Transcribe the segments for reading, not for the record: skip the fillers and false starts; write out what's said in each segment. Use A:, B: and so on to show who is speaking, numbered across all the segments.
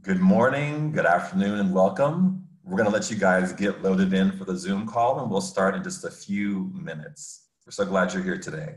A: Good morning, good afternoon, and welcome. We're going to let you guys get loaded in for the Zoom call, and we'll start in just a few minutes. We're so glad you're here today.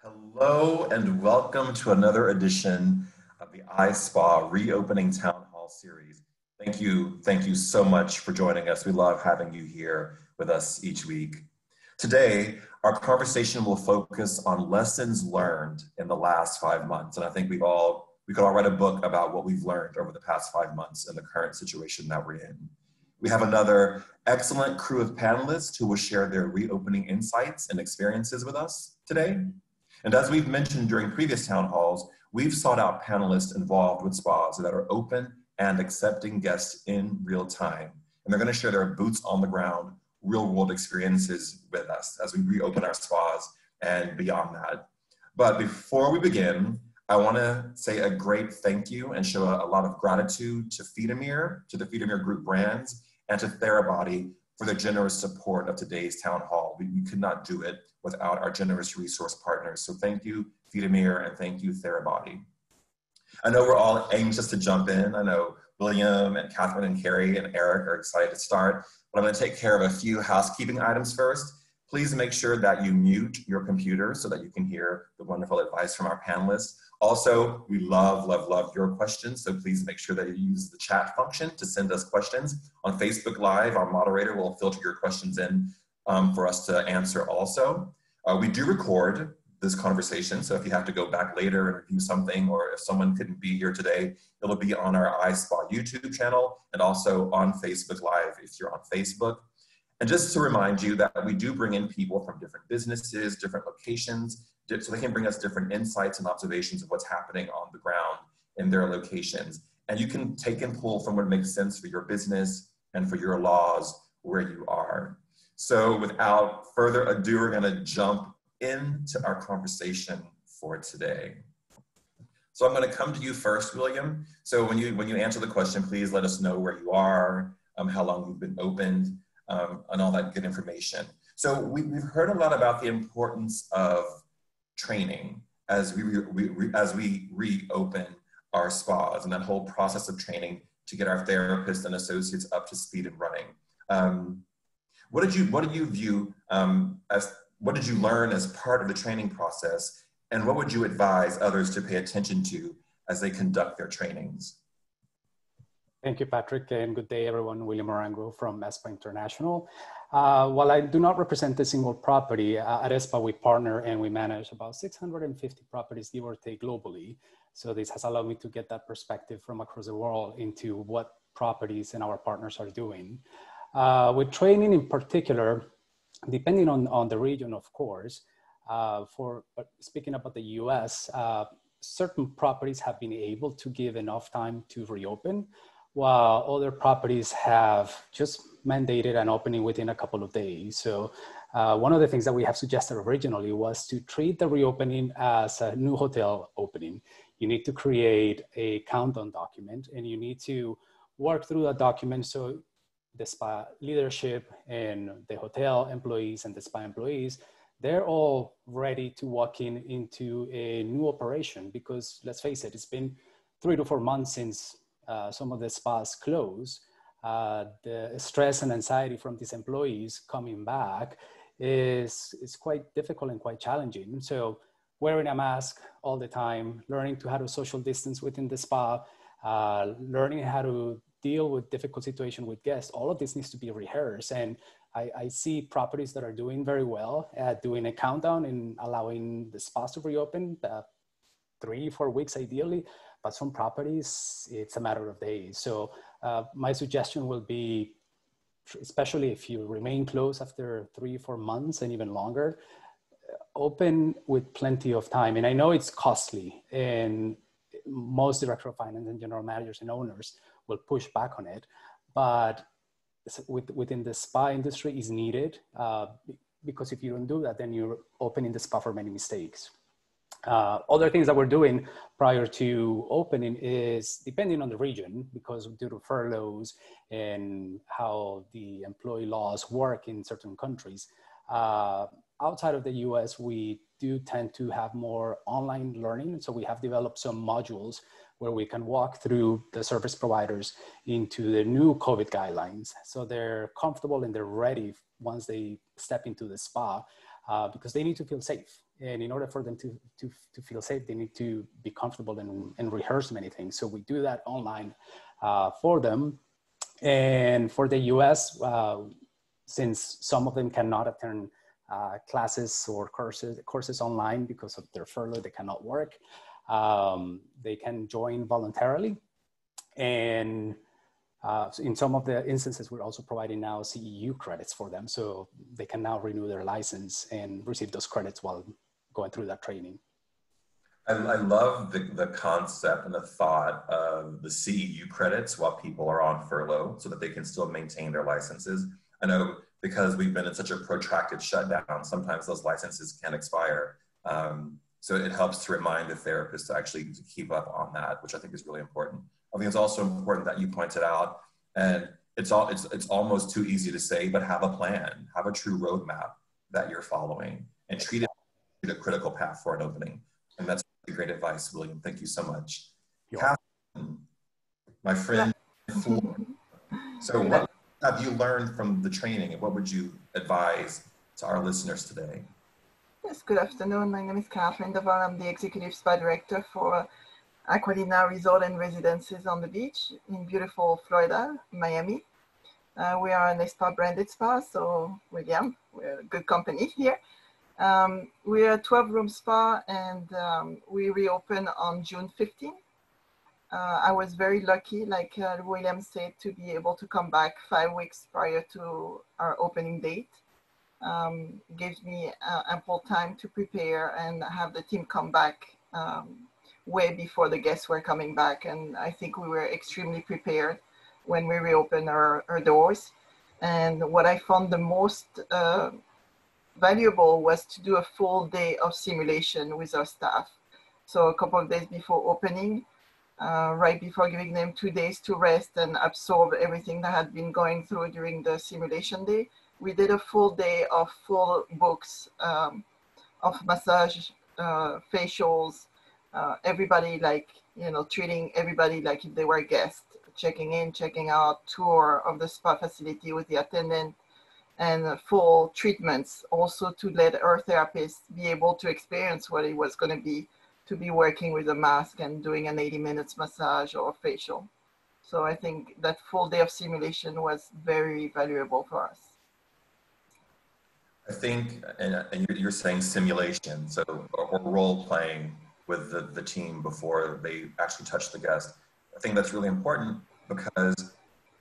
A: Hello and welcome to another edition of the ISPA Reopening Town Hall Series. Thank you so much for joining us. We love having you here with us each week. Today, our conversation will focus on lessons learned in the last 5 months. And I think we could all write a book about what we've learned over the past 5 months in the current situation that we're in. We have another excellent crew of panelists who will share their reopening insights and experiences with us today. And as we've mentioned during previous town halls, we've sought out panelists involved with spas that are open and accepting guests in real time. And they're going to share their boots on the ground, real world experiences with us as we reopen our spas and beyond that. But before we begin, I want to say a great thank you and show a lot of gratitude to Feedamere, to the Feedamere Group brands, and to Therabody for their generous support of today's town hall. We could not do it without our generous resource partners. So thank you, Feedamere, and thank you, Therabody. I know we're all anxious to jump in. I know William and Catherine and Carrie and Eric are excited to start, but I'm going to take care of a few housekeeping items first. Please make sure that you mute your computer so that you can hear the wonderful advice from our panelists. Also, we love your questions, so please make sure that you use the chat function to send us questions. On Facebook Live, our moderator will filter your questions in for us to answer also. We do record this conversation, so if you have to go back later and review something, or if someone couldn't be here today, it'll be on our iSpa YouTube channel and also on Facebook Live if you're on Facebook. And just to remind you that we do bring in people from different businesses, different locations, so they can bring us different insights and observations of what's happening on the ground in their locations. And you can take and pull from what makes sense for your business and for your laws where you are. So without further ado, we're gonna jump into our conversation for today. So I'm gonna come to you first, William. So when you answer the question, please let us know where you are, how long you've been opened, and all that good information. So we've heard a lot about the importance of training as we reopen our spas, and that whole process of training to get our therapists and associates up to speed and running. What did you view what did you learn as part of the training process, and what would you advise others to pay attention to as they conduct their trainings?
B: Thank you, Patrick, and good day, everyone. William Arango from ISPA International. While I do not represent a single property, at ISPA we partner and we manage about 650 properties, give or take, globally. So this has allowed me to get that perspective from across the world into what properties and our partners are doing. With training in particular, depending on the region, of course, speaking about the US, certain properties have been able to give enough time to reopen, while other properties have just mandated an opening within a couple of days. So one of the things that we have suggested originally was to treat the reopening as a new hotel opening. You need to create a countdown document, and you need to work through that document so the spa leadership and the hotel employees and the spa employees they're all ready to walk into a new operation because let's face it, it's been 3 to 4 months since some of the spas closed. The stress and anxiety from these employees coming back is quite difficult and quite challenging. So wearing a mask all the time, learning to how to social distance within the spa, learning how to deal with difficult situations with guests, all of this needs to be rehearsed. And I see properties that are doing very well at doing a countdown and allowing the spas to reopen 3-4 weeks ideally, but some properties, it's a matter of days. So my suggestion will be, especially if you remain closed after 3-4 months and even longer, open with plenty of time. And I know it's costly, and most director of finance and general managers and owners will push back on it, but within the spa industry is needed because if you don't do that, then you're opening the spa for many mistakes. Other things that we're doing prior to opening is depending on the region, because due to furloughs and how the employee laws work in certain countries, outside of the US, we do tend to have more online learning. So we have developed some modules where we can walk through the service providers into the new COVID guidelines. So they're comfortable and they're ready once they step into the spa because they need to feel safe. And in order for them to feel safe, they need to be comfortable and rehearse many things. So we do that online for them. And for the US, since some of them cannot attend classes or courses online because of their furlough, they cannot work. They can join voluntarily. And in some of the instances, we're also providing now CEU credits for them. So they can now renew their license and receive those credits while going through that training.
A: I love the concept and the thought of the CEU credits while people are on furlough so that they can still maintain their licenses. I know because we've been in such a protracted shutdown, sometimes those licenses can expire. So it helps to remind the therapist to actually keep up on that, which I think is really important. I think it's also important that you pointed out, and it's almost too easy to say, but have a plan, have a true roadmap that you're following, and treat it as a critical path for an opening. And that's great advice, William. Thank you so much. Catherine, my friend, so what have you learned from the training, and what would you advise to our listeners today?
C: Yes, good afternoon. My name is Catherine Deval. I'm the Executive Spa Director for Aquadina Resort and Residences on the beach in beautiful Florida, Miami. We are an ISPA branded spa, so William, we're a good company here. We are a 12-room spa, and we reopened on June 15th. I was very lucky, like William said, to be able to come back 5 weeks prior to our opening date. Gives me ample time to prepare and have the team come back way before the guests were coming back. And I think we were extremely prepared when we reopened our doors. And what I found the most valuable was to do a full day of simulation with our staff. So a couple of days before opening, right before giving them 2 days to rest and absorb everything that had been going through during the simulation day, we did a full day of full books of massage, facials, everybody treating everybody like if they were guests, checking in, checking out, tour of the spa facility with the attendant, and full treatments also to let our therapists be able to experience what it was going to be working with a mask and doing an 80 minutes massage or facial. So I think that full day of simulation was very valuable for us.
A: I think, and you're saying simulation, so or role playing with the team before they actually touch the guest. I think that's really important because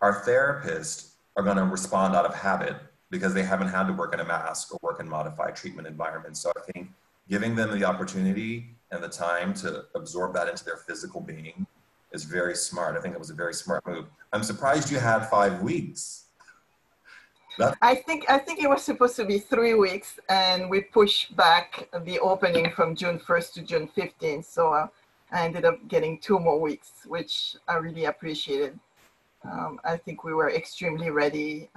A: our therapists are going to respond out of habit because they haven't had to work in a mask or work in modified treatment environments. So I think giving them the opportunity and the time to absorb that into their physical being is very smart. I think it was a very smart move. I'm surprised you had 5 weeks.
C: I think it was supposed to be 3 weeks, and we pushed back the opening from June 1st to June 15th. So I ended up getting 2 more weeks, which I really appreciated. I think we were extremely ready.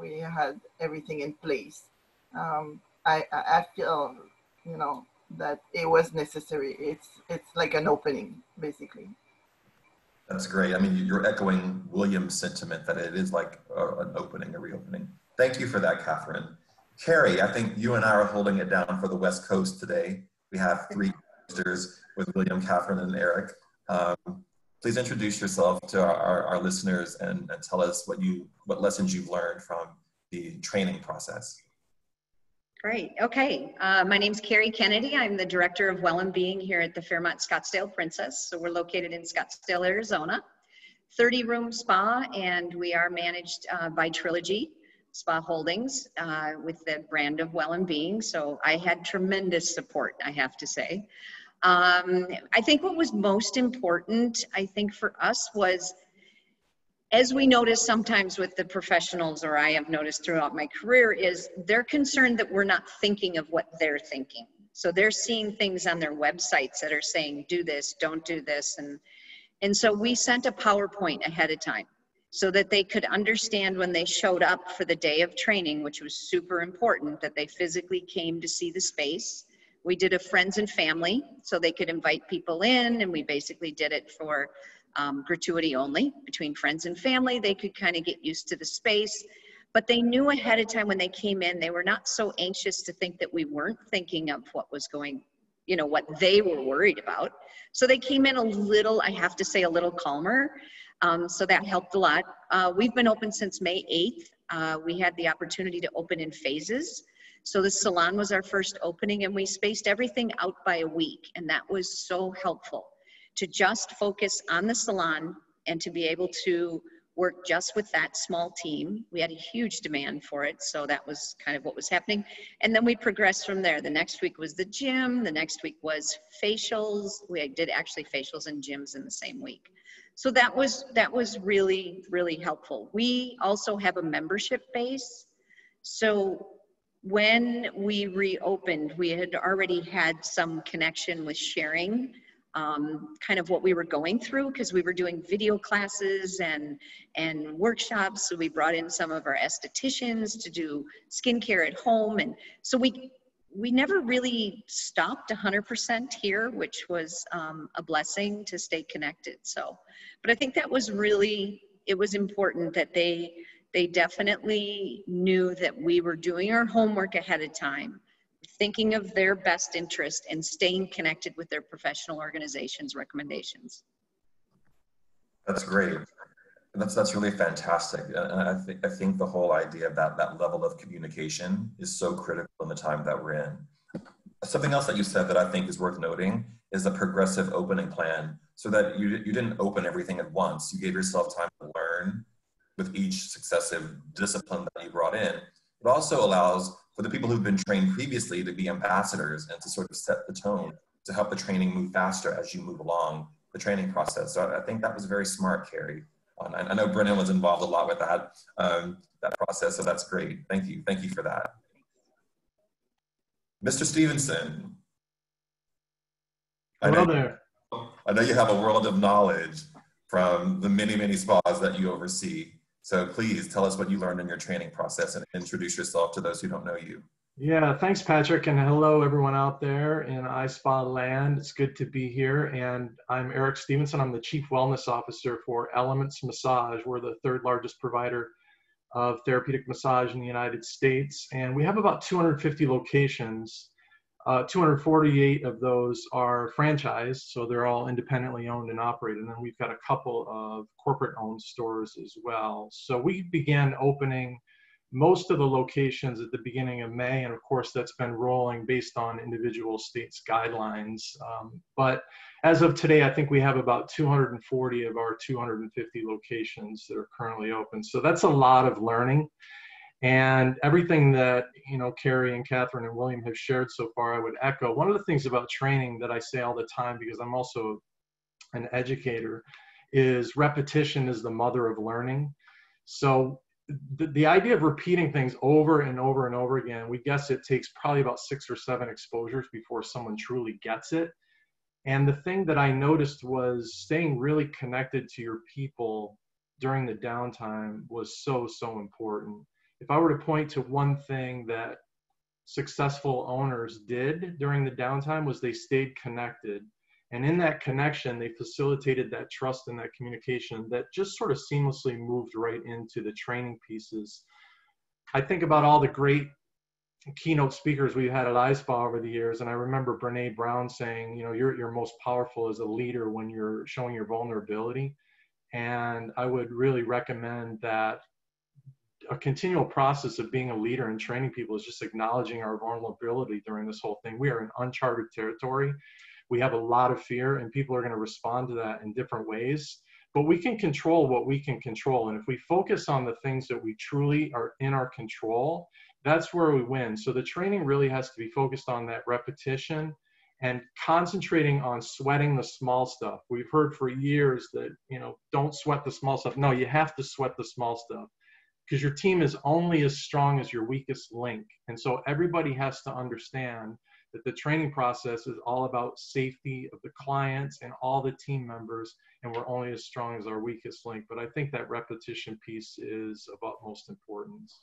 C: We had everything in place. I feel, that it was necessary. It's like an opening, basically.
A: That's great. I mean, you're echoing William's sentiment that it is like an opening, a reopening. Thank you for that, Catherine. Carrie, I think you and I are holding it down for the West Coast today. We have 3 posters with William, Catherine, and Eric. Please introduce yourself to our listeners and tell us what lessons you've learned from the training process.
D: Great. Okay. My name's Carrie Kennedy. I'm the Director of Well and Being here at the Fairmont Scottsdale Princess. So we're located in Scottsdale, Arizona. 30-room spa, and we are managed by Trilogy Spa Holdings with the brand of Well and Being. So I had tremendous support, I have to say. I think what was most important, I think for us was, as we notice sometimes with the professionals, or I have noticed throughout my career, is they're concerned that we're not thinking of what they're thinking. So they're seeing things on their websites that are saying, do this, don't do this. And so we sent a PowerPoint ahead of time so that they could understand when they showed up for the day of training, which was super important, that they physically came to see the space. We did a friends and family so they could invite people in, and we basically did it for gratuity only between friends and family. They could kind of get used to the space, but they knew ahead of time when they came in, they were not so anxious to think that we weren't thinking of what was going, what they were worried about. So they came in a little, I have to say, a little calmer. So that helped a lot. We've been open since May 8th. We had the opportunity to open in phases. So the salon was our first opening, and we spaced everything out by a week. And that was so helpful to just focus on the salon and to be able to work just with that small team. We had a huge demand for it, so that was kind of what was happening. And then we progressed from there. The next week was the gym. The next week was facials. We did actually facials and gyms in the same week. So that was really, really helpful. We also have a membership base. So when we reopened, we had already had some connection with sharing kind of what we were going through, because we were doing video classes and workshops. So we brought in some of our estheticians to do skincare at home. And so we never really stopped 100% here, which was a blessing to stay connected. So, but I think that was really, it was important that they definitely knew that we were doing our homework ahead of time, thinking of their best interest and staying connected with their professional organization's recommendations.
A: That's great. That's really fantastic. And I think the whole idea of that level of communication is so critical in the time that we're in. Something else that you said that I think is worth noting is a progressive opening plan, so that you didn't open everything at once. You gave yourself time to learn with each successive discipline that you brought in. It also allows for the people who've been trained previously to be ambassadors and to sort of set the tone to help the training move faster as you move along the training process. So I think that was very smart, Carrie. I know Brennan was involved a lot with that process, so that's great. Thank you for that. Mr. Stevenson.
E: Hello there.
A: I know you have a world of knowledge from the many, many spas that you oversee. So please tell us what you learned in your training process and introduce yourself to those who don't know you.
E: Yeah, thanks, Patrick, and hello everyone out there in ISPA land. It's good to be here, and I'm Eric Stevenson. I'm the Chief Wellness Officer for Abatement Massage. We're the 3rd largest provider of therapeutic massage in the United States, and we have about 250 locations. 248 of those are franchised, so they're all independently owned and operated. And then we've got a couple of corporate-owned stores as well. So we began opening most of the locations at the beginning of May, and of course that's been rolling based on individual states' guidelines. But as of today, I think we have about 240 of our 250 locations that are currently open. So that's a lot of learning. And everything that, Carrie and Catherine and William have shared so far, I would echo. One of the things about training that I say all the time, because I'm also an educator, is repetition is the mother of learning. So the idea of repeating things over and over and over again, we guess it takes probably about 6 or 7 exposures before someone truly gets it. And the thing that I noticed was staying really connected to your people during the downtime was so, so important. If I were to point to one thing that successful owners did during the downtime was they stayed connected. And in that connection, they facilitated that trust and that communication that just sort of seamlessly moved right into the training pieces. I think about all the great keynote speakers we've had at ISPA over the years, and I remember Brene Brown saying, you know, you're most powerful as a leader when you're showing your vulnerability. And I would really recommend that a continual process of being a leader and training people is just acknowledging our vulnerability during this whole thing. We are in uncharted territory. We have a lot of fear, and people are going to respond to that in different ways. But we can control what we can control. And if we focus on the things that we truly are in our control, that's where we win. So the training really has to be focused on that repetition and concentrating on sweating the small stuff. We've heard for years that, you know, don't sweat the small stuff. No, you have to sweat the small stuff, because your team is only as strong as your weakest link. And so everybody has to understand that the training process is all about safety of the clients and all the team members, and we're only as strong as our weakest link. But I think that repetition piece is of utmost importance.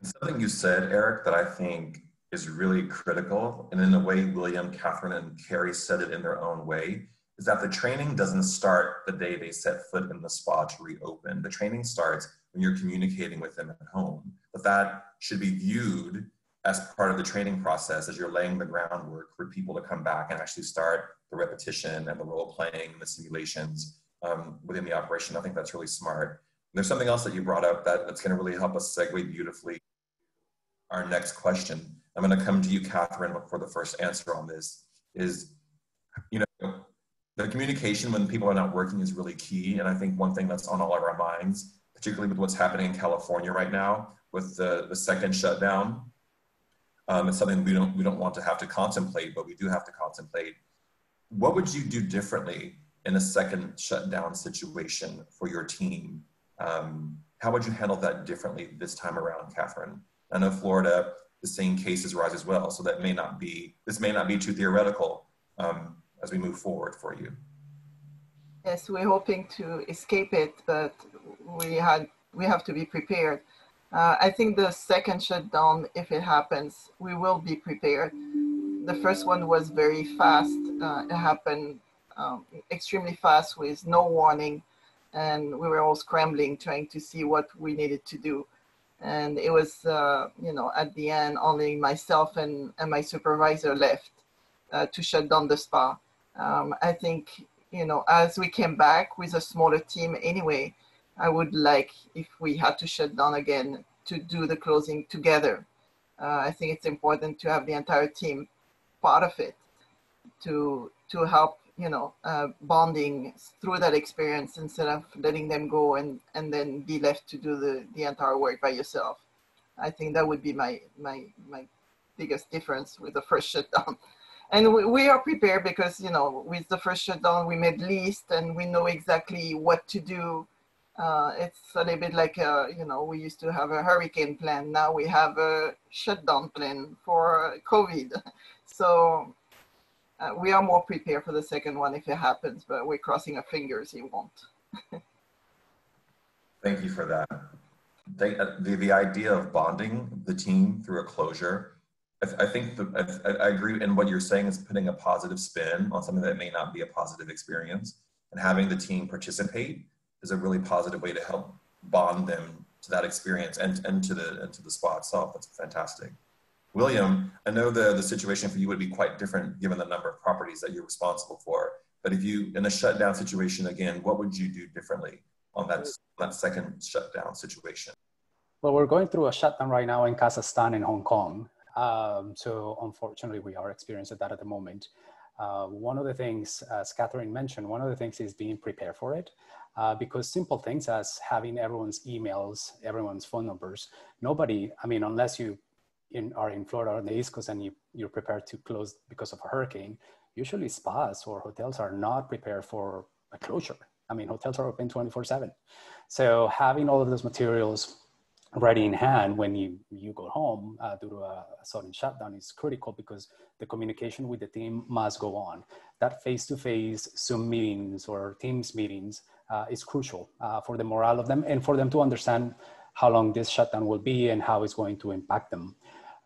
A: Something you said, Eric, that I think is really critical, and in the way William, Catherine, and Carrie said it in their own way, is that the training doesn't start the day they set foot in the spa to reopen. The training starts when you're communicating with them at home. But that should be viewed as part of the training process as you're laying the groundwork for people to come back and actually start the repetition and the role playing and the simulations within the operation. I think that's really smart. And there's something else that you brought up that's going to really help us segue beautifully. Our next question, I'm going to come to you, Catherine, for the first answer on this, is, you know, the communication when people are not working is really key. And I think one thing that's on all of our minds, particularly with what's happening in California right now with the second shutdown, it's something we don't want to have to contemplate, but we do have to contemplate. What would you do differently in a second shutdown situation for your team? How would you handle that differently this time around, Catherine? I know Florida, the same cases rise as well, so this may not be too theoretical as we move forward for you.
C: Yes, we're hoping to escape it, but we have to be prepared. I think the second shutdown, if it happens, we will be prepared. The first one was very fast. It happened extremely fast with no warning, and we were all scrambling, trying to see what we needed to do. And it was, you know, at the end, only myself and my supervisor left to shut down the spa. I think, you know, as we came back with a smaller team anyway, I would like, if we had to shut down again, to do the closing together. I think it's important to have the entire team part of it to help, you know, bonding through that experience instead of letting them go and then be left to do the entire work by yourself. I think that would be my biggest difference with the first shutdown. And we are prepared because, you know, with the first shutdown, we made list and we know exactly what to do. It's a little bit like, you know, we used to have a hurricane plan. Now we have a shutdown plan for COVID. So we are more prepared for the second one if it happens, but we're crossing our fingers it won't.
A: Thank you for that. The idea of bonding the team through a closure, I think I agree in what you're saying is putting a positive spin on something that may not be a positive experience, and having the team participate is a really positive way to help bond them to that experience and to the spa itself. That's fantastic. William, I know the situation for you would be quite different given the number of properties that you're responsible for, but if you, in a shutdown situation again, what would you do differently on that second shutdown situation?
B: Well, we're going through a shutdown right now in Kazakhstan and Hong Kong. So unfortunately, we are experiencing that at the moment. One of the things, as Catherine mentioned, one of the things is being prepared for it. Because simple things as having everyone's emails, everyone's phone numbers, nobody, I mean, unless you are in Florida or on the East Coast and you're prepared to close because of a hurricane, usually spas or hotels are not prepared for a closure. I mean, hotels are open 24/7. So having all of those materials ready in hand when you go home due to a sudden shutdown is critical, because the communication with the team must go on. That face-to-face Zoom meetings or Teams meetings is crucial for the morale of them and for them to understand how long this shutdown will be and how it's going to impact them.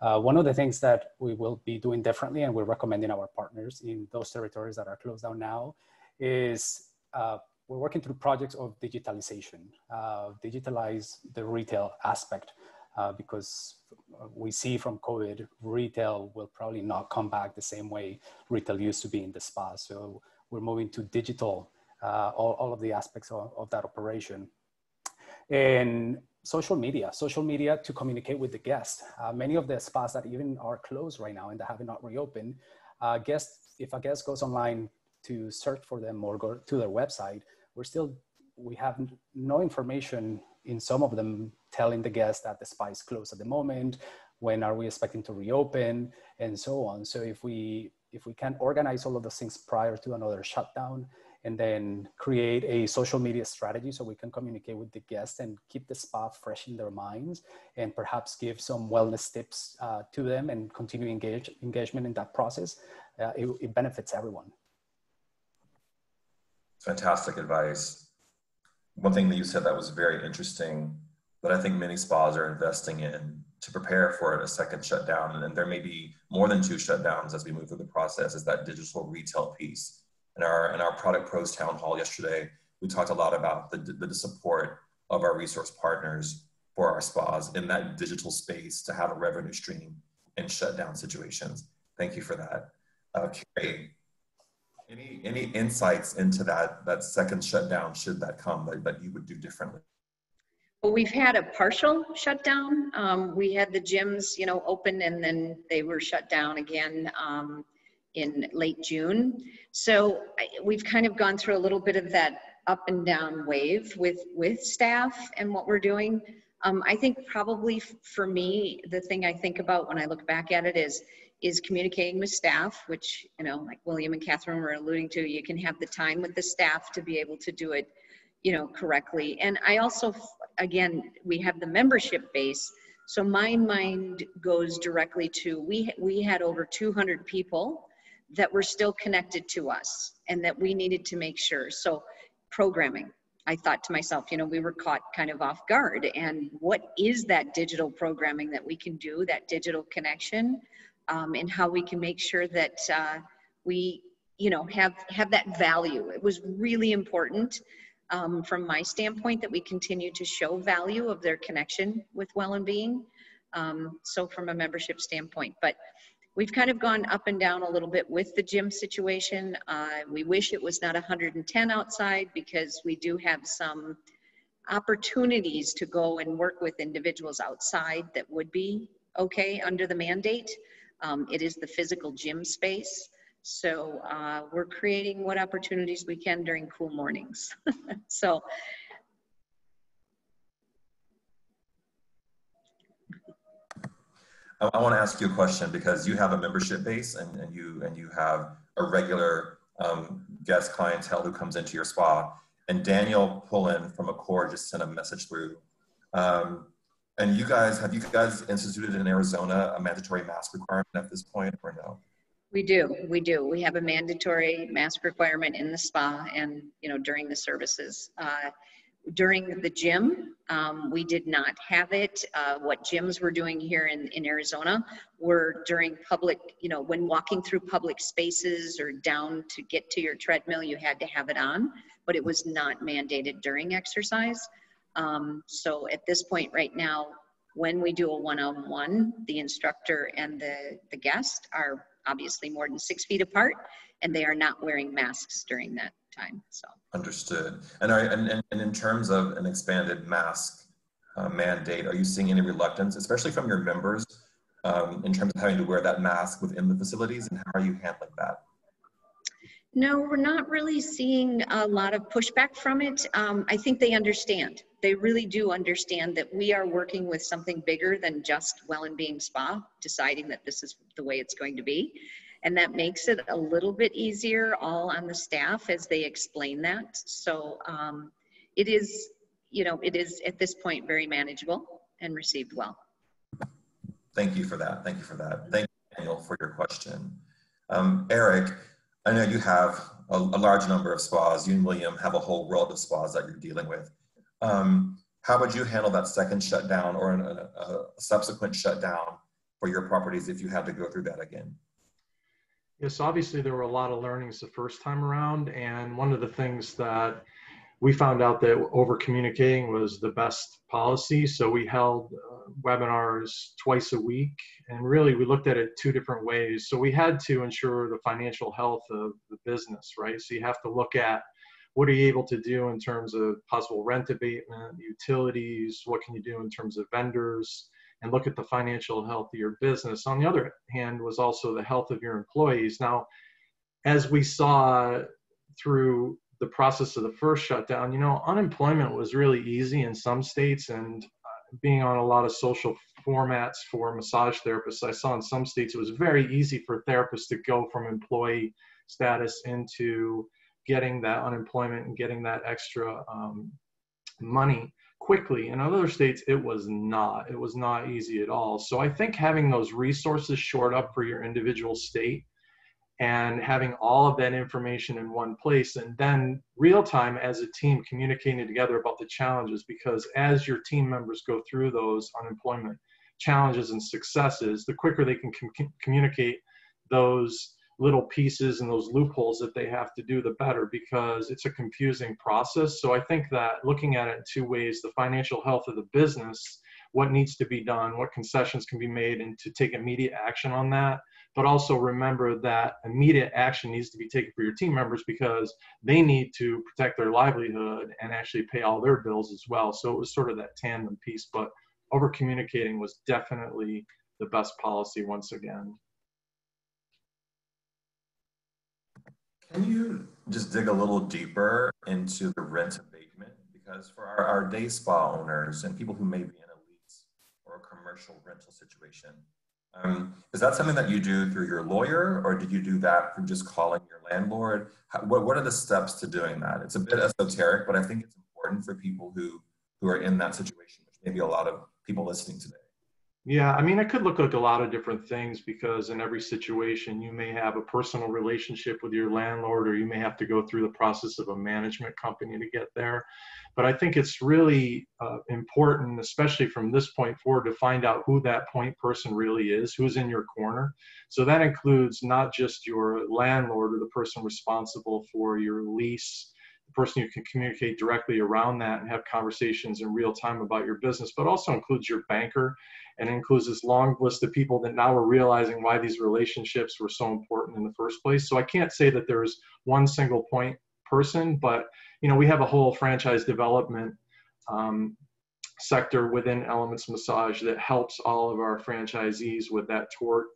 B: One of the things that we will be doing differently, and we're recommending our partners in those territories that are closed down now, is we're working through projects of digitalization, digitalize the retail aspect, because we see from COVID, retail will probably not come back the same way retail used to be in the spa. So we're moving to digital, all of the aspects of that operation. And social media to communicate with the guest. Many of the spas that even are closed right now and that have not reopened, if a guest goes online to search for them or go to their website, we have no information in some of them telling the guest that the spa is closed at the moment, when are we expecting to reopen, and so on. So if we can organize all of those things prior to another shutdown, and then create a social media strategy so we can communicate with the guests and keep the spa fresh in their minds, and perhaps give some wellness tips to them and continue engagement in that process, it benefits everyone.
A: Fantastic advice. One thing that you said that was very interesting, that I think many spas are investing in to prepare for a second shutdown, and there may be more than 2 shutdowns as we move through the process, is that digital retail piece. In our Product Pros Town Hall yesterday, we talked a lot about the support of our resource partners for our spas in that digital space to have a revenue stream in shutdown situations. Thank you for that. Carrie, any insights into that second shutdown, should that come, that you would do differently?
D: Well, we've had a partial shutdown. We had the gyms, open, and then they were shut down again in late June. So we've kind of gone through a little bit of that up and down wave with staff and what we're doing. I think probably for me, the thing I think about when I look back at it is communicating with staff, which, like William and Catherine were alluding to, you can have the time with the staff to be able to do it, correctly. And I also, again, we have the membership base. So my mind goes directly to, we had over 200 people that were still connected to us and that we needed to make sure. So programming, I thought to myself, we were caught kind of off guard. And what is that digital programming that we can do, that digital connection, and how we can make sure that we, have that value. It was really important from my standpoint that we continue to show value of their connection with well and being. So from a membership standpoint, but we've kind of gone up and down a little bit with the gym situation. We wish it was not 110 outside, because we do have some opportunities to go and work with individuals outside that would be okay under the mandate. It is the physical gym space. So we're creating what opportunities we can during cool mornings. So.
A: I want to ask you a question, because you have a membership base and you have a regular guest clientele who comes into your spa. And Daniel Pullen from Accord just sent a message through. And have you guys instituted in Arizona a mandatory mask requirement at this point, or no?
D: We do. We have a mandatory mask requirement in the spa and, during the services. During the gym, we did not have it. What gyms were doing here in Arizona were during public, when walking through public spaces or down to get to your treadmill, you had to have it on, but it was not mandated during exercise. So at this point right now, when we do a one-on-one, the instructor and the guest are obviously more than 6 feet apart, and they are not wearing masks during that time. So
A: understood. And in terms of an expanded mask mandate, are you seeing any reluctance, especially from your members, in terms of having to wear that mask within the facilities, and how are you handling that?
D: No, we're not really seeing a lot of pushback from it. I think they understand. They really do understand that we are working with something bigger than just Well and Being Spa, deciding that this is the way it's going to be. And that makes it a little bit easier all on the staff as they explain that. So it is at this point very manageable and received well.
A: Thank you for that. Thank you, Daniel, for your question. Eric, I know you have a large number of spas. You and William have a whole world of spas that you're dealing with. How would you handle that second shutdown or a subsequent shutdown for your properties if you had to go through that again?
E: Yes, obviously there were a lot of learnings the first time around, and one of the things that we found out that over communicating was the best policy. So we held webinars twice a week, and really we looked at it two different ways. So we had to ensure the financial health of the business, right? So you have to look at what are you able to do in terms of possible rent abatement, utilities, what can you do in terms of vendors, and look at the financial health of your business. On the other hand was also the health of your employees. Now, as we saw through the process of the first shutdown, you know, unemployment was really easy in some states, and being on a lot of social formats for massage therapists, I saw in some states it was very easy for therapists to go from employee status into getting that unemployment and getting that extra money quickly. In other states, it was not easy at all. So I think having those resources shored up for your individual state and having all of that information in one place, and then real time as a team communicating together about the challenges, because as your team members go through those unemployment challenges and successes, the quicker they can communicate those little pieces and those loopholes that they have to do, the better, because it's a confusing process. So I think that looking at it in two ways, the financial health of the business, what needs to be done, what concessions can be made, and to take immediate action on that. But also remember that immediate action needs to be taken for your team members because they need to protect their livelihood and actually pay all their bills as well. So it was sort of that tandem piece, but over communicating was definitely the best policy once again.
A: Can you just dig a little deeper into the rent abatement? Because for our day spa owners and people who may be in a lease or a commercial rental situation, is that something that you do through your lawyer, or did you do that through just calling your landlord? What are the steps to doing that? It's a bit esoteric, but I think it's important for people who are in that situation, which maybe a lot of people listening today.
E: Yeah, I mean, it could look like a lot of different things because in every situation, you may have a personal relationship with your landlord, or you may have to go through the process of a management company to get there. But I think it's really important, especially from this point forward, to find out who that point person really is, who's in your corner. So that includes not just your landlord or the person responsible for your lease, the person you can communicate directly around that and have conversations in real time about your business, but also includes your banker, and includes this long list of people that now we're realizing why these relationships were so important in the first place. So I can't say that there's one single point person, but you know, we have a whole franchise development sector within Elements Massage that helps all of our franchisees with that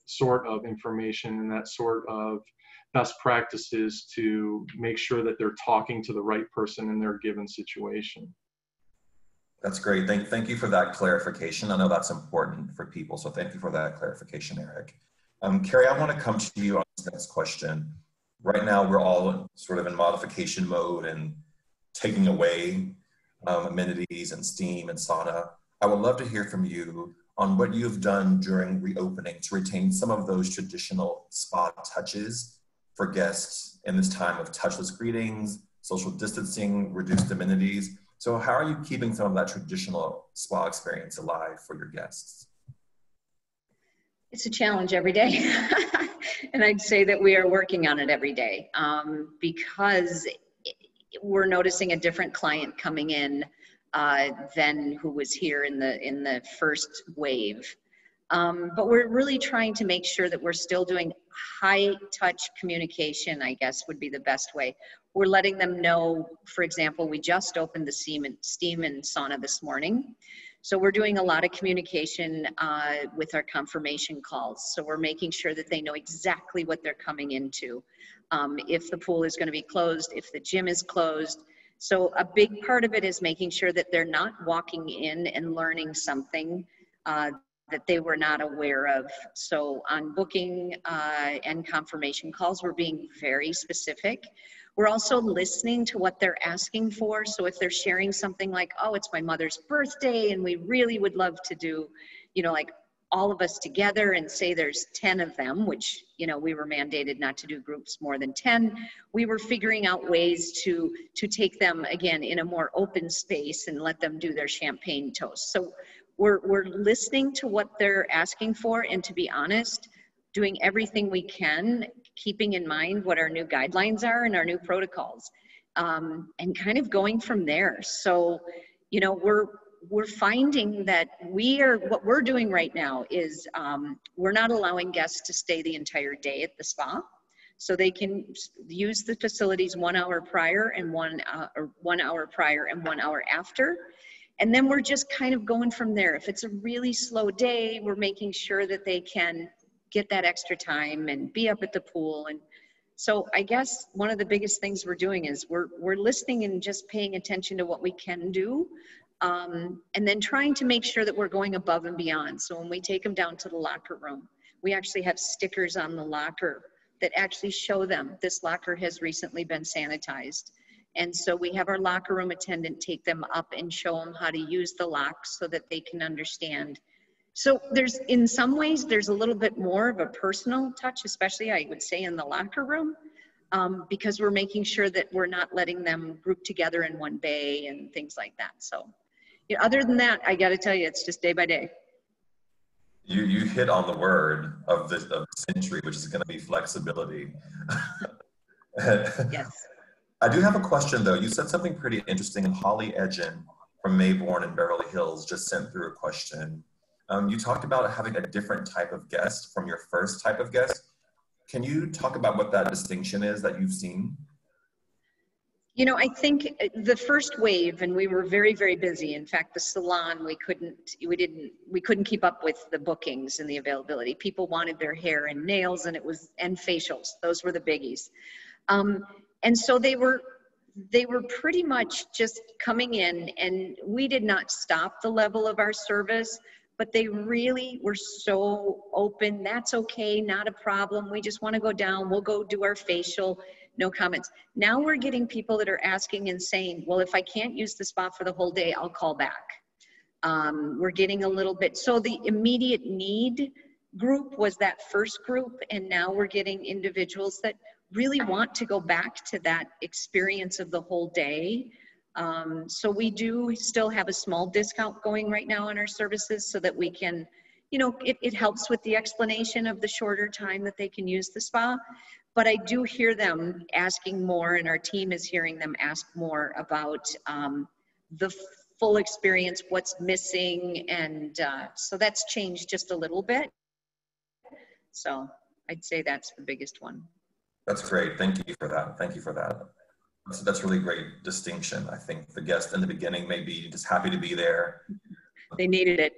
E: sort of information and that sort of best practices to make sure that they're talking to the right person in their given situation.
A: That's great. Thank you for that clarification. I know that's important for people, so thank you for that clarification, Eric. Carrie, I want to come to you on this next question. Right now, we're all sort of in modification mode and taking away amenities and steam and sauna. I would love to hear from you on what you've done during reopening to retain some of those traditional spa touches for guests in this time of touchless greetings, social distancing, reduced amenities. So how are you keeping some of that traditional spa experience alive for your guests?
D: It's a challenge every day. And I'd say that we are working on it every day because we're noticing a different client coming in than who was here in the first wave. But we're really trying to make sure that we're still doing high touch communication, I guess would be the best way. We're letting them know, for example, we just opened the steam and sauna this morning. So we're doing a lot of communication with our confirmation calls. So we're making sure that they know exactly what they're coming into. If the pool is going to be closed, if the gym is closed. So a big part of it is making sure that they're not walking in and learning something that they were not aware of. So on booking and confirmation calls, we're being very specific. We're also listening to what they're asking for. So if they're sharing something like, oh, it's my mother's birthday and we really would love to do, you know, like all of us together, and say there's 10 of them, which, you know, we were mandated not to do groups more than 10. We were figuring out ways to take them again in a more open space and let them do their champagne toast. So we're listening to what they're asking for, and to be honest, doing everything we can, keeping in mind what our new guidelines are and our new protocols, and kind of going from there. So, you know, we're finding that what we're doing right now is we're not allowing guests to stay the entire day at the spa. So they can use the facilities 1 hour prior and 1 hour prior and 1 hour after. And then we're just kind of going from there. If it's a really slow day, we're making sure that they can get that extra time and be up at the pool. And so I guess one of the biggest things we're doing is we're listening and just paying attention to what we can do. And then trying to make sure that we're going above and beyond. So when we take them down to the locker room, we actually have stickers on the locker that actually show them this locker has recently been sanitized. And so we have our locker room attendant take them up and show them how to use the lock so that they can understand. So in some ways, there's a little bit more of a personal touch, especially I would say in the locker room, because we're making sure that we're not letting them group together in one bay and things like that. So yeah, other than that, I got to tell you, it's just day by day.
A: You hit on the word of the century, which is going to be flexibility.
D: Yes.
A: I do have a question though. You said something pretty interesting, and Holly Edgen from Mayborn in Beverly Hills just sent through a question. You talked about having a different type of guest from your first type of guest. Can you talk about what that distinction is that you've seen?
D: You know, I think the first wave, and we were very, very busy. In fact, the salon, we couldn't keep up with the bookings and the availability. People wanted their hair and nails, and facials. Those were the biggies. And so they were pretty much just coming in, and we did not stop the level of our service, but they really were so open. That's okay, not a problem. We just want to go down. We'll go do our facial. No comments. Now we're getting people that are asking and saying, well, if I can't use the spa for the whole day, I'll call back. We're getting a little bit, so the immediate need group was that first group, and now we're getting individuals that really want to go back to that experience of the whole day. So we do still have a small discount going right now on our services so that we can, you know, it helps with the explanation of the shorter time that they can use the spa. But I do hear them asking more, and our team is hearing them ask more about the full experience, what's missing, and so that's changed just a little bit. So I'd say that's the biggest one.
A: That's great. Thank you for that. Thank you for that. That's really great distinction. I think the guest in the beginning may be just happy to be there.
D: They needed it.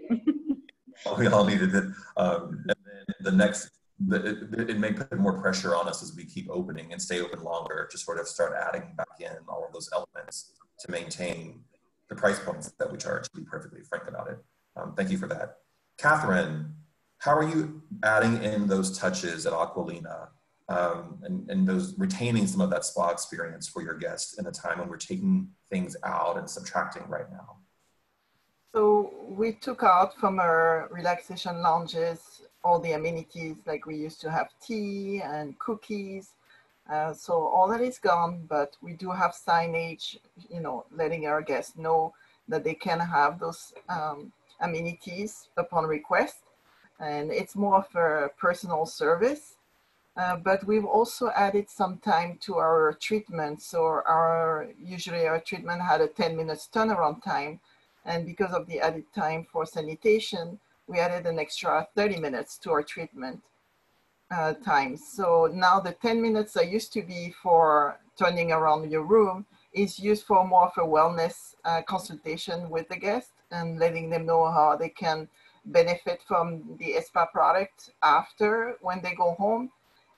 A: We all needed it. And then it may put more pressure on us as we keep opening and stay open longer to sort of start adding back in all of those elements to maintain the price points that we charge, to be perfectly frank about it. Thank you for that. Catherine, how are you adding in those touches at Aquilina and those retaining some of that spa experience for your guests in a time when we're taking things out and subtracting right now?
C: So we took out from our relaxation lounges all the amenities, like we used to have tea and cookies. So all that is gone, but we do have signage, you know, letting our guests know that they can have those amenities upon request. And it's more of a personal service. But we've also added some time to our treatment. So usually our treatment had a 10 minutes turnaround time. And because of the added time for sanitation, we added an extra 30 minutes to our treatment time. So now the 10 minutes that used to be for turning around your room is used for more of a wellness consultation with the guest and letting them know how they can benefit from the ISPA product after when they go home.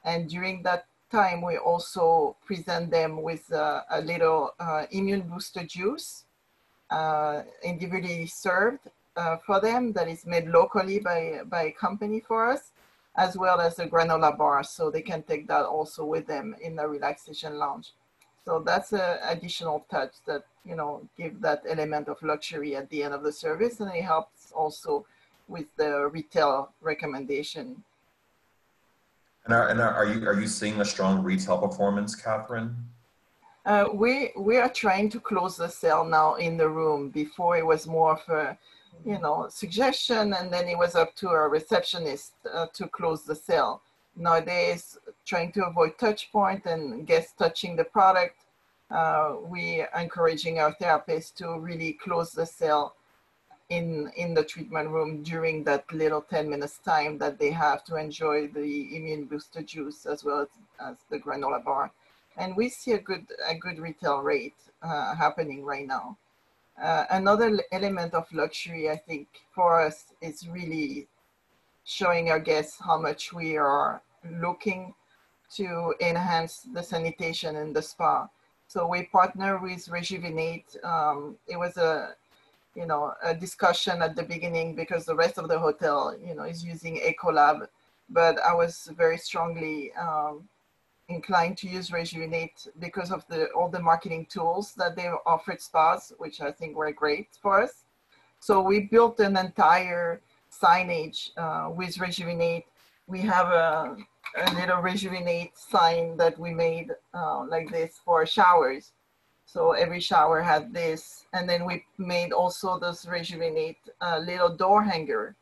C: And during that time, we also present them with a little immune booster juice, individually served for them, that is made locally by a company for us, as well as a granola bar, so they can take that also with them in the relaxation lounge. So that's an additional touch that, you know, give that element of luxury at the end of the service, and it helps also with the retail recommendation.
A: And are you seeing a strong retail performance, Catherine?
C: We are trying to close the sale now in the room. Before it was more of a suggestion, and then it was up to a receptionist to close the sale. Nowadays, trying to avoid touch point and guests touching the product, we are encouraging our therapists to really close the sale in the treatment room during that little 10 minutes time that they have to enjoy the immune booster juice as well as the granola bar. And we see a good retail rate happening right now. Another element of luxury, I think, for us is really showing our guests how much we are looking to enhance the sanitation in the spa. So we partner with Rejuvenate. It was a discussion at the beginning because the rest of the hotel, is using Ecolab, but I was very strongly inclined to use Rejuvenate because of all the marketing tools that they offered spas, which I think were great for us. So we built an entire signage with Rejuvenate. We have a little Rejuvenate sign that we made like this for showers. So every shower had this. And then we made also those Rejuvenate little door hanger.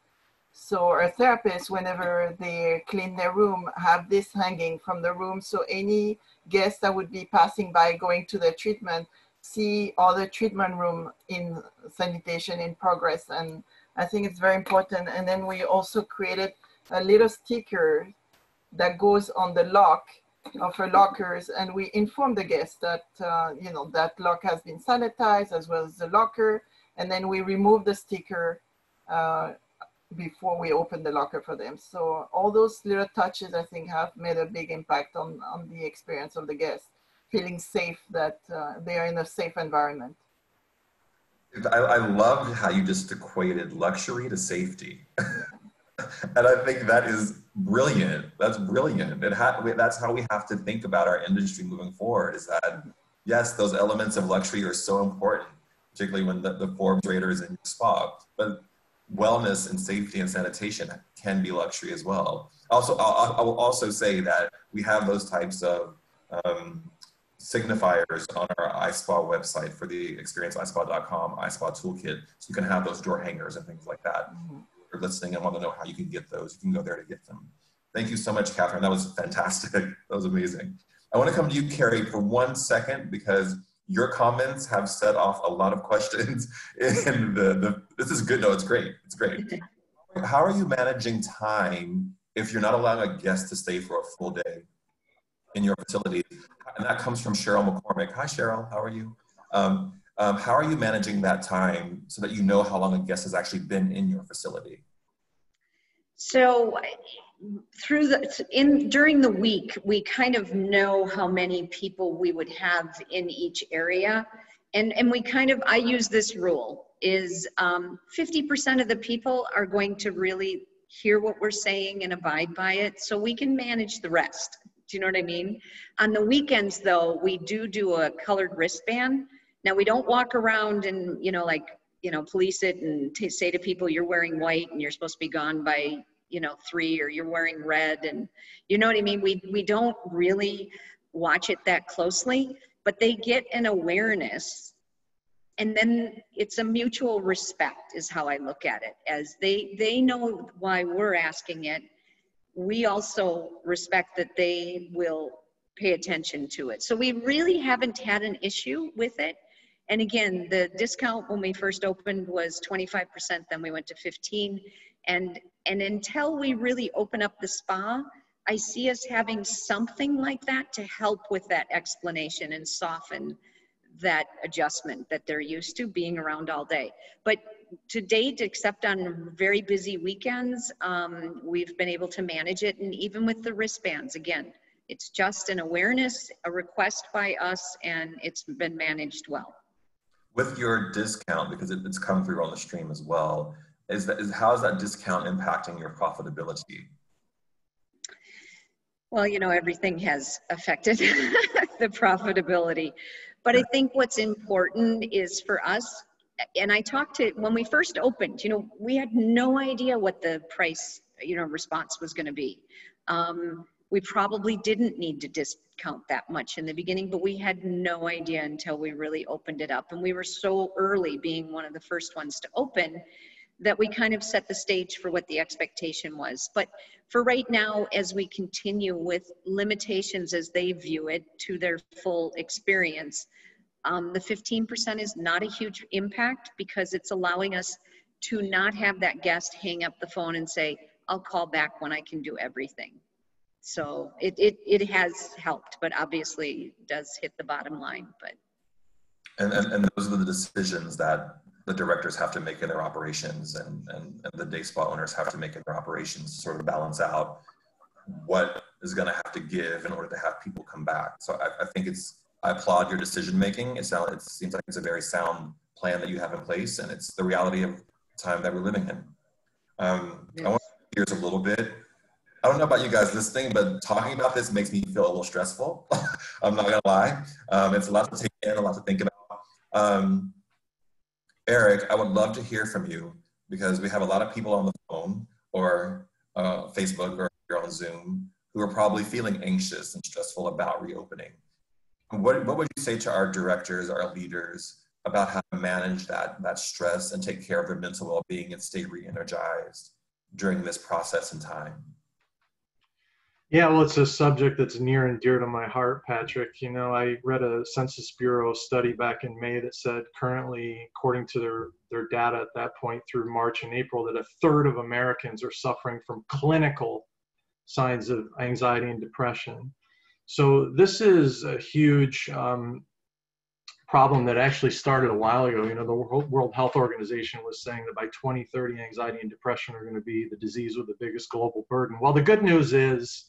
C: So our therapists, whenever they clean their room, have this hanging from the room. So any guest that would be passing by going to their treatment, see all the treatment room in sanitation in progress. And I think it's very important. And then we also created a little sticker that goes on the lock of our lockers, and we inform the guests that that lock has been sanitized as well as the locker, and then we remove the sticker before we open the locker for them. So all those little touches, I think, have made a big impact on the experience of the guests, feeling safe that they are in a safe environment.
A: I loved how you just equated luxury to safety. And I think that is brilliant. That's brilliant. That's how we have to think about our industry moving forward, is that, yes, those elements of luxury are so important, particularly when the Forbes rater is in your spa, but wellness and safety and sanitation can be luxury as well. Also, I will also say that we have those types of signifiers on our ISPA website for the experienceispa.com ISPA toolkit. So you can have those door hangers and things like that.
C: Mm-hmm.
A: If you're listening and want to know how you can get those, you can go there to get them. Thank you so much, Catherine. That was fantastic. That was amazing. I want to come to you, Carrie, for 1 second, because your comments have set off a lot of questions. In this is good. No, it's great. It's great. How are you managing time if you're not allowing a guest to stay for a full day in your facility? And that comes from Cheryl McCormick. Hi, Cheryl. How are you? How are you managing that time so that you know how long a guest has actually been in your facility?
D: So during the week, we kind of know how many people we would have in each area. And I use this rule is 50% of the people are going to really hear what we're saying and abide by it, so we can manage the rest. Do you know what I mean? On the weekends, though, we do a colored wristband. Now, we don't walk around and, police it and say to people, you're wearing white and you're supposed to be gone by, 3, or you're wearing red. And you know what I mean? We don't really watch it that closely, but they get an awareness. And then it's a mutual respect is how I look at it, as they know why we're asking it. We also respect that they will pay attention to it. So we really haven't had an issue with it. And again, the discount when we first opened was 25%, then we went to 15. And until we really open up the spa, I see us having something like that to help with that explanation and soften that adjustment that they're used to being around all day. But to date, except on very busy weekends, we've been able to manage it. And even with the wristbands, again, it's just an awareness, a request by us, and it's been managed well.
A: With your discount, because it's come through on the stream as well, how is that discount impacting your profitability?
D: Well, everything has affected the profitability. But I think what's important is for us, and I talked to, when we first opened, we had no idea what the price, response was going to be. We probably didn't need to discount that much in the beginning, but we had no idea until we really opened it up. And we were so early, being one of the first ones to open, that we kind of set the stage for what the expectation was. But for right now, as we continue with limitations as they view it to their full experience, the 15% is not a huge impact because it's allowing us to not have that guest hang up the phone and say, I'll call back when I can do everything. So it has helped, but obviously does hit the bottom line. But
A: and those are the decisions that the directors have to make in their operations, and the day spa owners have to make in their operations to sort of balance out what is going to have to give in order to have people come back. So I think I applaud your decision making. It seems like it's a very sound plan that you have in place, and it's the reality of the time that we're living in. I want to shift gears a little bit. I don't know about you guys listening, but talking about this makes me feel a little stressful. I'm not gonna lie. It's a lot to take in, a lot to think about. Eric, I would love to hear from you because we have a lot of people on the phone or Facebook or on Zoom who are probably feeling anxious and stressful about reopening. What would you say to our directors, our leaders, about how to manage that stress and take care of their mental well-being and stay re-energized during this process and time?
E: Yeah, well, it's a subject that's near and dear to my heart, Patrick. You know, I read a Census Bureau study back in May that said currently, according to their data at that point through March and April, that 1/3 of Americans are suffering from clinical signs of anxiety and depression. So this is a huge problem that actually started a while ago. You know, the World Health Organization was saying that by 2030, anxiety and depression are going to be the disease with the biggest global burden. Well, the good news is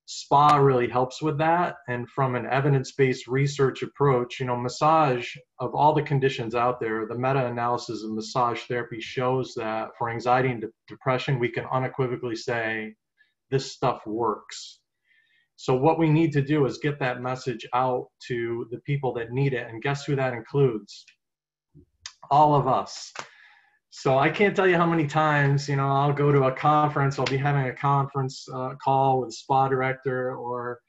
E: spa really helps with that. And from an evidence-based research approach, you know, massage, of all the conditions out there, the meta-analysis of massage therapy shows that for anxiety and depression, we can unequivocally say this stuff works. So what we need to do is get that message out to the people that need it. And guess who that includes? All of us. So I can't tell you how many times, you know, I'll go to a conference, I'll be having a conference call with a spa director or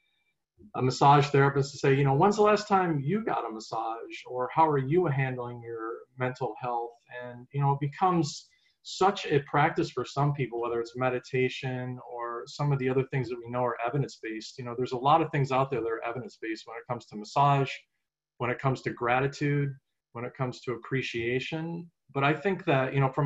E: a massage therapist to say, you know, when's the last time you got a massage, or how are you handling your mental health? And, you know, it becomes such a practice for some people, whether it's meditation or some of the other things that we know are evidence-based. You know, there's a lot of things out there that are evidence-based when it comes to massage, when it comes to gratitude, when it comes to appreciation. But I think that, you know, for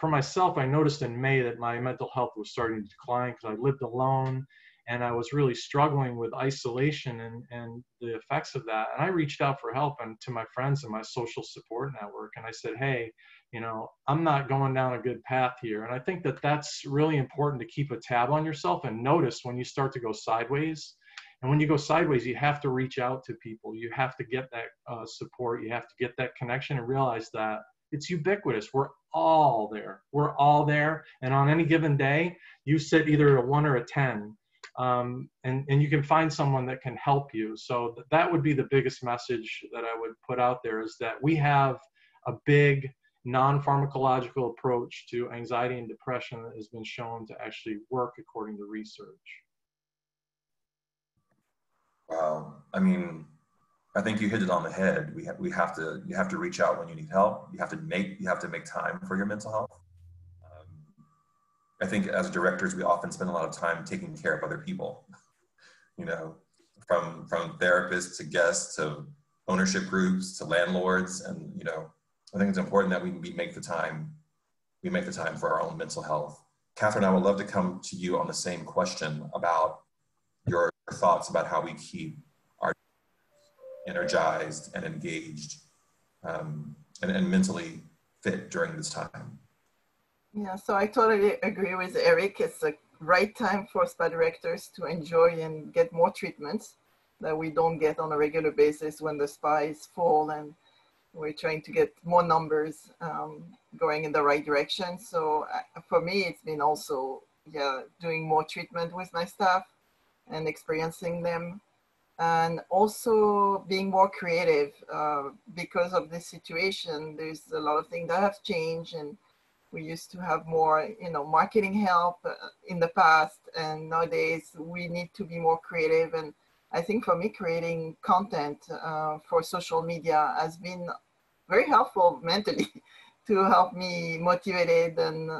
E: myself, I noticed in May that my mental health was starting to decline because I lived alone and I was really struggling with isolation and the effects of that. And I reached out for help and to my friends and my social support network. And I said, hey, you know, I'm not going down a good path here. And I think that that's really important to keep a tab on yourself and notice when you start to go sideways. And when you go sideways, you have to reach out to people. You have to get that support. You have to get that connection and realize that it's ubiquitous. We're all there. We're all there. And on any given day, you sit either a 1 or a 10. And you can find someone that can help you. So that would be the biggest message that I would put out there, is that we have a big non-pharmacological approach to anxiety and depression that has been shown to actually work according to research.
A: Wow. I mean, I think you hit it on the head. You have to reach out when you need help. You have to make time for your mental health. I think as directors, we often spend a lot of time taking care of other people, you know, from therapists to guests to ownership groups to landlords. And, you know, I think it's important that we make the time for our own mental health. Catherine, I would love to come to you on the same question about your thoughts about how we keep our energized and engaged and mentally fit during this time.
C: Yeah, so I totally agree with Eric. It's the right time for spa directors to enjoy and get more treatments that we don't get on a regular basis when the spa is full and we're trying to get more numbers going in the right direction. So for me, it's been also, doing more treatment with my staff and experiencing them, and also being more creative because of this situation. There's a lot of things that have changed, and we used to have more, you know, marketing help in the past, and nowadays we need to be more creative. And I think for me, creating content for social media has been very helpful mentally to help me motivated and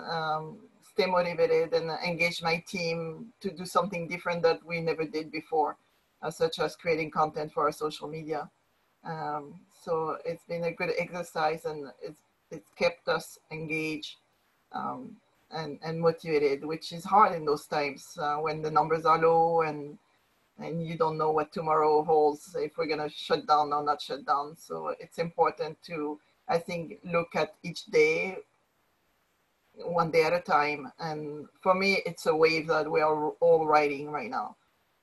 C: stay motivated and engage my team to do something different that we never did before, such as creating content for our social media. So it's been a good exercise, and it's kept us engaged and motivated, which is hard in those times when the numbers are low and you don't know what tomorrow holds, if we're going to shut down or not shut down. So it's important to, I think, look at each day, one day at a time. And for me, it's a wave that we are all riding right now.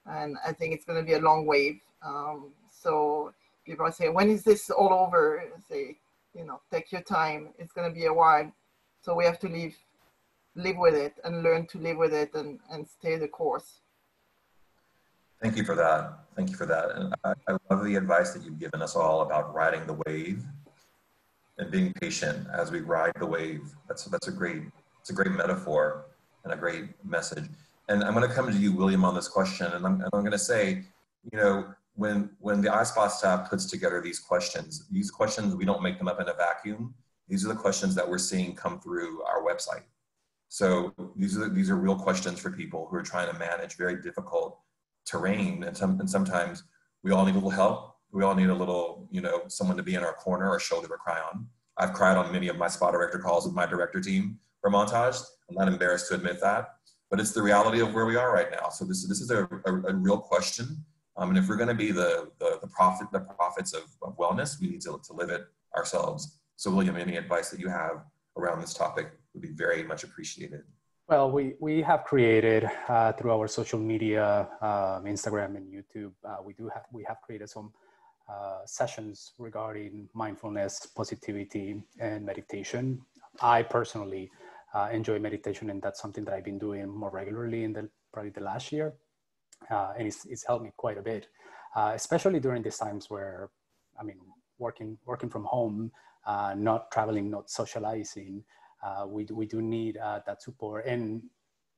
C: And I think it's going to be a long wave. So people say, when is this all over? Say, take your time. It's going to be a while. So we have to live with it and learn to live with it and stay the course.
A: Thank you for that. Thank you for that. And I love the advice that you've given us all about riding the wave and being patient as we ride the wave. It's a great metaphor and a great message. And I'm going to come to you, William, on this question. And I'm going to say, when the ISPA staff puts together these questions, we don't make them up in a vacuum. These are the questions that we're seeing come through our website. So these are real questions for people who are trying to manage very difficult terrain, and sometimes we all need a little help. We all need a little, someone to be in our corner or shoulder to cry on. I've cried on many of my SPA director calls with my director team for Montage. I'm not embarrassed to admit that, but it's the reality of where we are right now. So this is a real question. And if we're going to be the prophets of wellness, we need to live it ourselves. So William, any advice that you have around this topic would be very much appreciated.
B: Well, we have created through our social media, Instagram and YouTube, we have created some sessions regarding mindfulness, positivity, and meditation. I personally enjoy meditation, and that's something that I've been doing more regularly in probably the last year, and it's helped me quite a bit, especially during these times where, working from home, not traveling, not socializing. We do need that support. And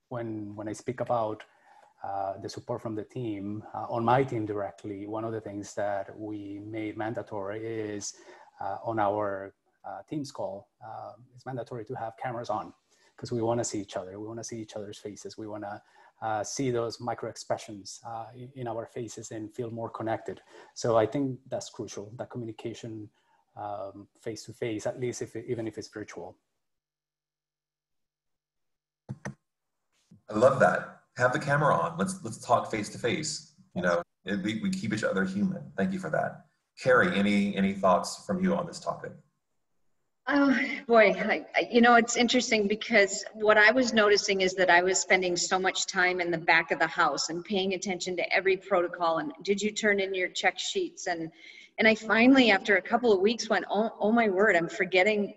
B: when I speak about the support from the team, on my team directly, one of the things that we made mandatory is on our Teams call, it's mandatory to have cameras on, because we want to see each other. We want to see each other's faces. We want to see those micro expressions in our faces and feel more connected. So I think that's crucial, that communication face to face, at least even if it's virtual.
A: I love that. Have the camera on. Let's talk face to face. We keep each other human. Thank you for that. Carrie, any thoughts from you on this topic?
D: Oh boy, it's interesting because what I was noticing is that I was spending so much time in the back of the house and paying attention to every protocol. And did you turn in your check sheets? And I finally, after a couple of weeks, went, oh my word, I'm forgetting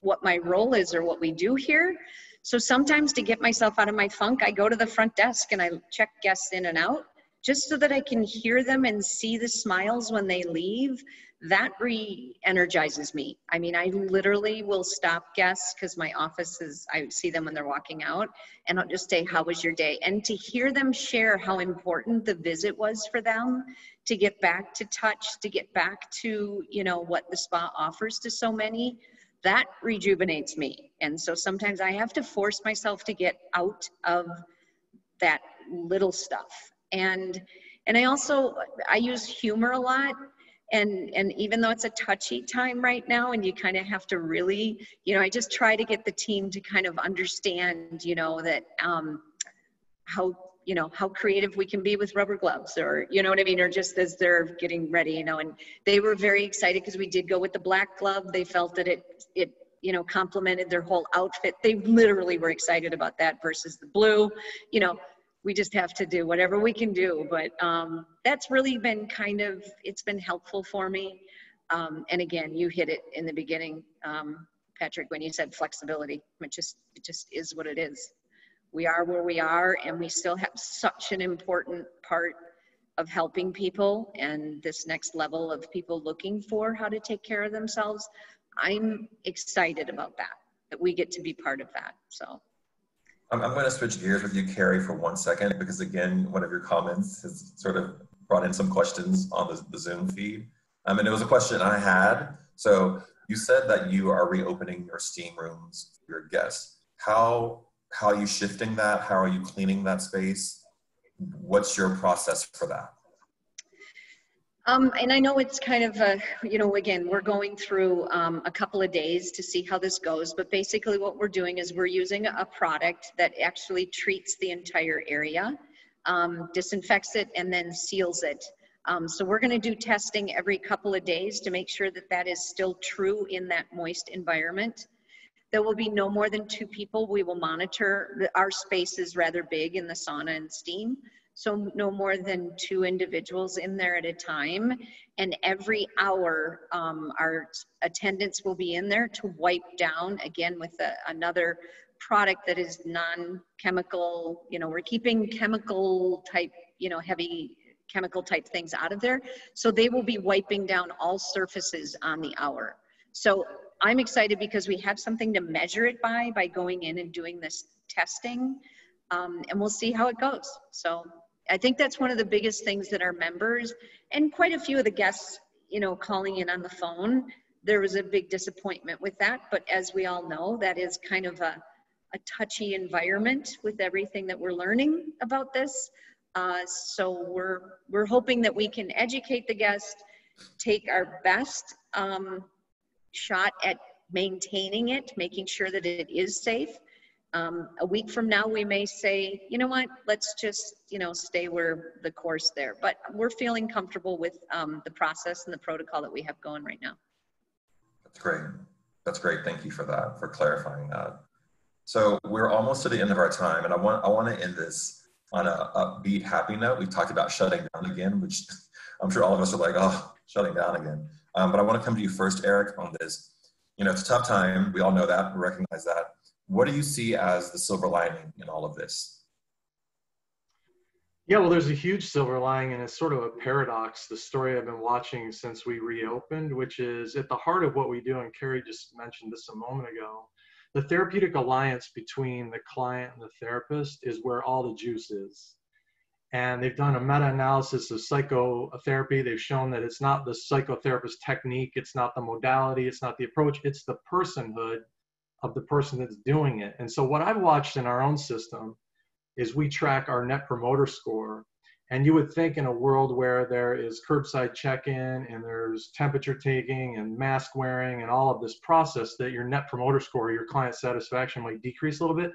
D: what my role is or what we do here. So sometimes to get myself out of my funk, I go to the front desk and I check guests in and out just so that I can hear them and see the smiles when they leave. That re-energizes me. I literally will stop guests because my office I see them when they're walking out, and I'll just say, how was your day? And to hear them share how important the visit was for them, to get back to touch, to get back to, what the spa offers to so many, that rejuvenates me. And so sometimes I have to force myself to get out of that little stuff. And I use humor a lot. And even though it's a touchy time right now, and you kind of have to really, I just try to get the team to kind of understand, that how creative we can be with rubber gloves, or, or just as they're getting ready, and they were very excited because we did go with the black glove. They felt that it complemented their whole outfit. They literally were excited about that versus the blue. We just have to do whatever we can do, but that's really been it's been helpful for me. And again, you hit it in the beginning, Patrick, when you said flexibility. It just is what it is. We are where we are, and we still have such an important part of helping people, and this next level of people looking for how to take care of themselves. I'm excited about that we get to be part of that, so.
A: I'm going to switch gears with you, Carrie, for 1 second, because again, one of your comments has sort of brought in some questions on the Zoom feed. And it was a question I had. So You said that you are reopening your steam rooms for your guests. How are you shifting that? How are you cleaning that space? What's your process for that?
D: And I know it's kind of a, again, we're going through a couple of days to see how this goes, but basically what we're doing is we're using a product that actually treats the entire area, disinfects it, and then seals it. So we're going to do testing every couple of days to make sure that that is still true in that moist environment. There will be no more than 2 people. We will monitor. Our space is rather big in the sauna and steam, so no more than 2 individuals in there at a time. And every hour, our attendants will be in there to wipe down, again, with another product that is non-chemical. We're keeping chemical type, heavy chemical type things out of there. So they will be wiping down all surfaces on the hour. So I'm excited because we have something to measure it by going in and doing this testing, and we'll see how it goes. So I think that's one of the biggest things that our members and quite a few of the guests, calling in on the phone, there was a big disappointment with that. But as we all know, that is kind of a touchy environment with everything that we're learning about this. So we're hoping that we can educate the guest, take our best shot at maintaining it, making sure that it is safe. A week from now, we may say, you know what, let's just, stay where the course there. But we're feeling comfortable with the process and the protocol that we have going right now.
A: That's great. That's great. Thank you for that, for clarifying that. So we're almost to the end of our time, and I want to end this on a upbeat, happy note. We've talked about shutting down again, which I'm sure all of us are like, oh, shutting down again. But I want to come to you first, Eric, on this. It's a tough time. We all know that. We recognize that. What do you see as the silver lining in all of this?
E: Yeah, well, there's a huge silver lining, and it's sort of a paradox, the story I've been watching since we reopened, which is at the heart of what we do, and Carrie just mentioned this a moment ago, the therapeutic alliance between the client and the therapist is where all the juice is. And they've done a meta-analysis of psychotherapy. They've shown that it's not the psychotherapist technique, it's not the modality, it's not the approach, it's the personhood of the person that's doing it. And so what I've watched in our own system is we track our net promoter score. And you would think in a world where there is curbside check-in and there's temperature taking and mask wearing and all of this process, that your net promoter score, your client satisfaction might decrease a little bit.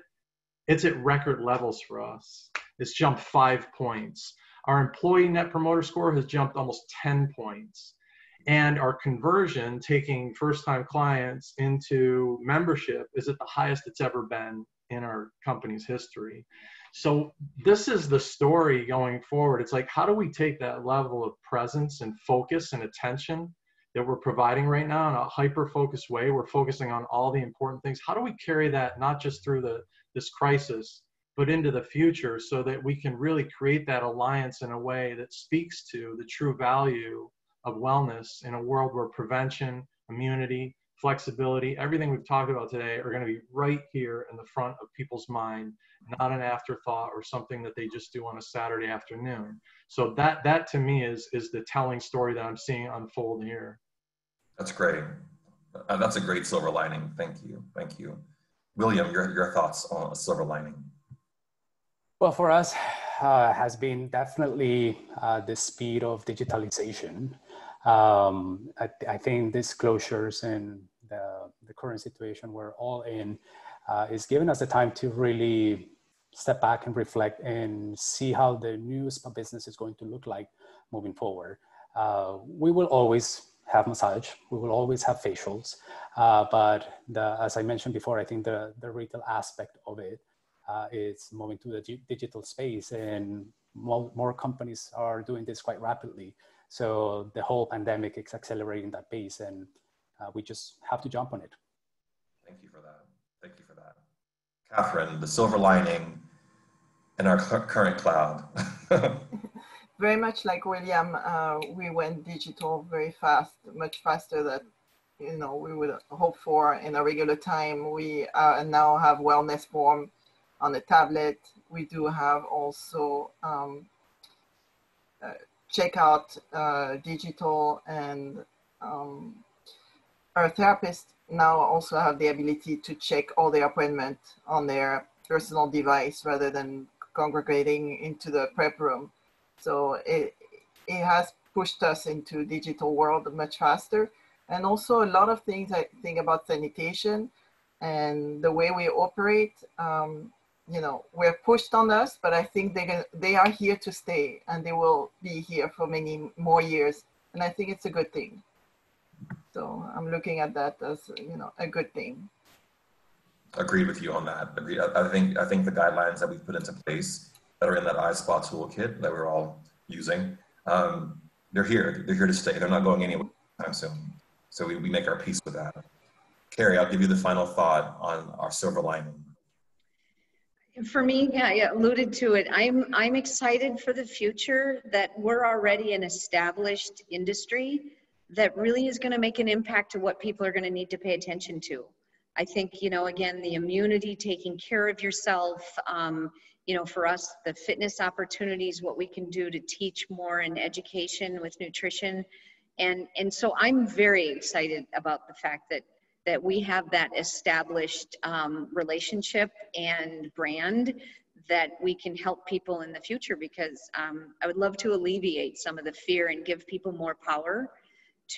E: It's at record levels for us. It's jumped 5 points. Our employee net promoter score has jumped almost 10 points. And our conversion, taking first-time clients into membership, is at the highest it's ever been in our company's history. So this is the story going forward. It's like, how do we take that level of presence and focus and attention that we're providing right now in a hyper-focused way? We're focusing on all the important things. How do we carry that not just through this crisis, but into the future, so that we can really create that alliance in a way that speaks to the true value of wellness in a world where prevention, immunity, flexibility, everything we've talked about today are going to be right here in the front of people's mind, not an afterthought or something that they just do on a Saturday afternoon. So that to me is the telling story that I'm seeing unfold here.
A: That's great. That's a great silver lining. Thank you. Thank you. William, your thoughts on a silver lining?
B: Well, for us, has been definitely the speed of digitalization. I think these closures and the current situation we're all in is giving us the time to really step back and reflect and see how the new spa business is going to look like moving forward. We will always have massage, we will always have facials, but as I mentioned before, I think the retail aspect of it is moving to the digital space, and more companies are doing this quite rapidly. So the whole pandemic is accelerating that pace, and we just have to jump on it.
A: Thank you for that. Thank you for that. Catherine, the silver lining in our current cloud.
C: Very much like William, we went digital very fast, much faster than we would hope for in a regular time. We now have wellness form on the tablet. We do have also checkout digital, and our therapists now also have the ability to check all their appointments on their personal device rather than congregating into the prep room. So it has pushed us into digital world much faster. And also a lot of things I think about sanitation and the way we operate, you know, we're pushed on us, but I think they are here to stay, and they will be here for many more years. And I think it's a good thing. So I'm looking at that as, you know, a good thing.
A: Agreed with you on that. Agreed. I think the guidelines that we've put into place that are in that ISPA toolkit that we're all using, they're here. They're here to stay. They're not going anywhere anytime soon. So we make our peace with that. Carrie, I'll give you the final thought on our silver lining.
D: For me, yeah, I alluded to it. I'm excited for the future, that we're already an established industry that really is going to make an impact to what people are going to need to pay attention to. I think, you know, again, the immunity, taking care of yourself, you know, for us, the fitness opportunities, what we can do to teach more in education with nutrition. And so I'm very excited about the fact that we have that established relationship and brand that we can help people in the future, because I would love to alleviate some of the fear and give people more power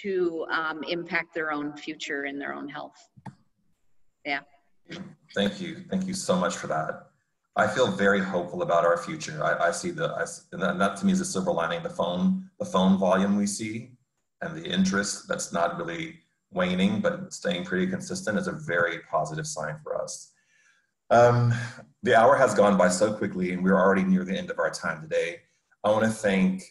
D: to impact their own future and their own health. Yeah.
A: Thank you. Thank you so much for that. I feel very hopeful about our future. I see and that to me is a silver lining, the phone volume we see and the interest that's not really waning, but staying pretty consistent is a very positive sign for us. The hour has gone by so quickly, and we're already near the end of our time today. I want to thank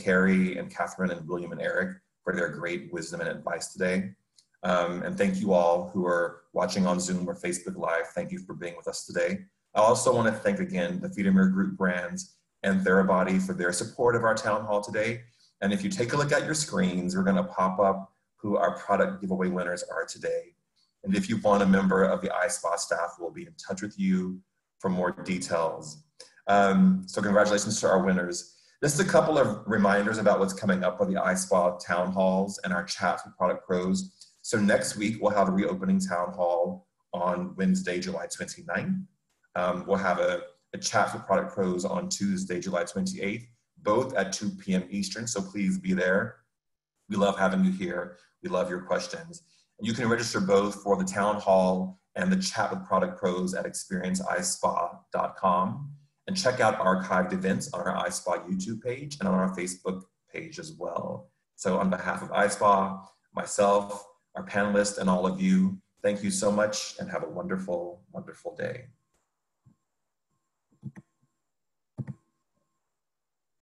A: Carrie and Catherine and William and Eric for their great wisdom and advice today. And thank you all who are watching on Zoom or Facebook Live. Thank you for being with us today. I also want to thank again the Feedermere Group brands and Therabody for their support of our town hall today. And if you take a look at your screens, we're going to pop up who our product giveaway winners are today. And if you want, a member of the ISPA staff will be in touch with you for more details. So congratulations to our winners. Just a couple of reminders about what's coming up for the ISPA town halls and our chats with product pros. So next week, we'll have a reopening town hall on Wednesday, July 29th. We'll have a chat with product pros on Tuesday, July 28th, both at 2 p.m. Eastern, so please be there. We love having you here. We love your questions. And you can register both for the town hall and the chat with product pros at experienceispa.com, and check out archived events on our ISPA YouTube page and on our Facebook page as well. So on behalf of ISPA, myself, our panelists, and all of you, thank you so much and have a wonderful, wonderful day.